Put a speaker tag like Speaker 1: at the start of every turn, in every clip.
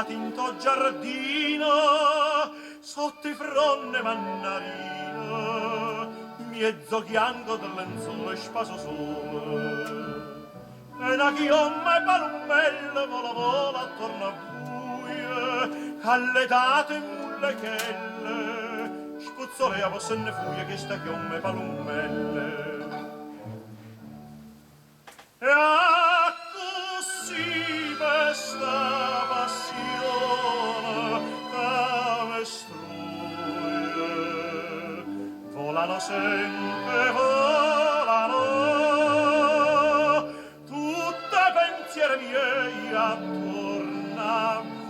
Speaker 1: tinto giardino sotto i fronne mannarino mezzo chianco del lenzuolo spaso sole e una chiomma e palummella vola vola attorno a voi alle date mulle chelle spuzzolea posse ne fuia che sta chiomma e palummelle e a così questa passione che mestruie volano sempre volano tutte pensieri miei attorno a voi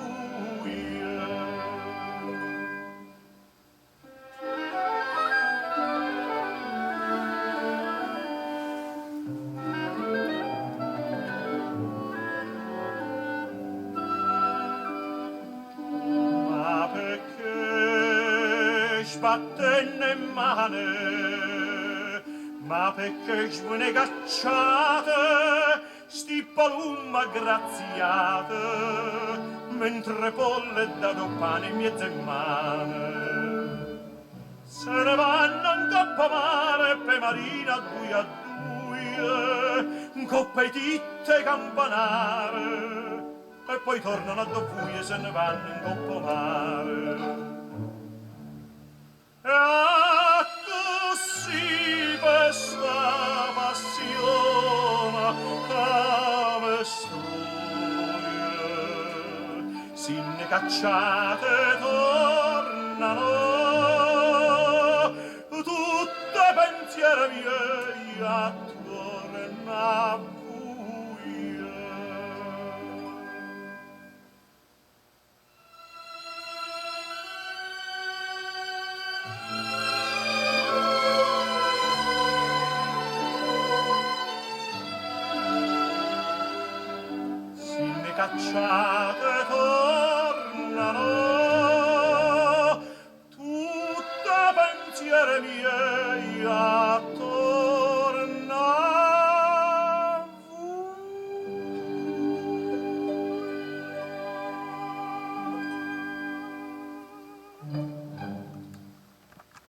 Speaker 1: sbattenne mane ma perché svene cacciate sti palumma graziate mentre polle da do pane in mezzo in mane se ne vanno in coppa mare pe marina a due coppa e titte campanare e poi tornano a dovui e se ne vanno in coppa mare e così questa passione che mestruie sinne cacciate tornano tutte pensieri miei attorno a voi cacciate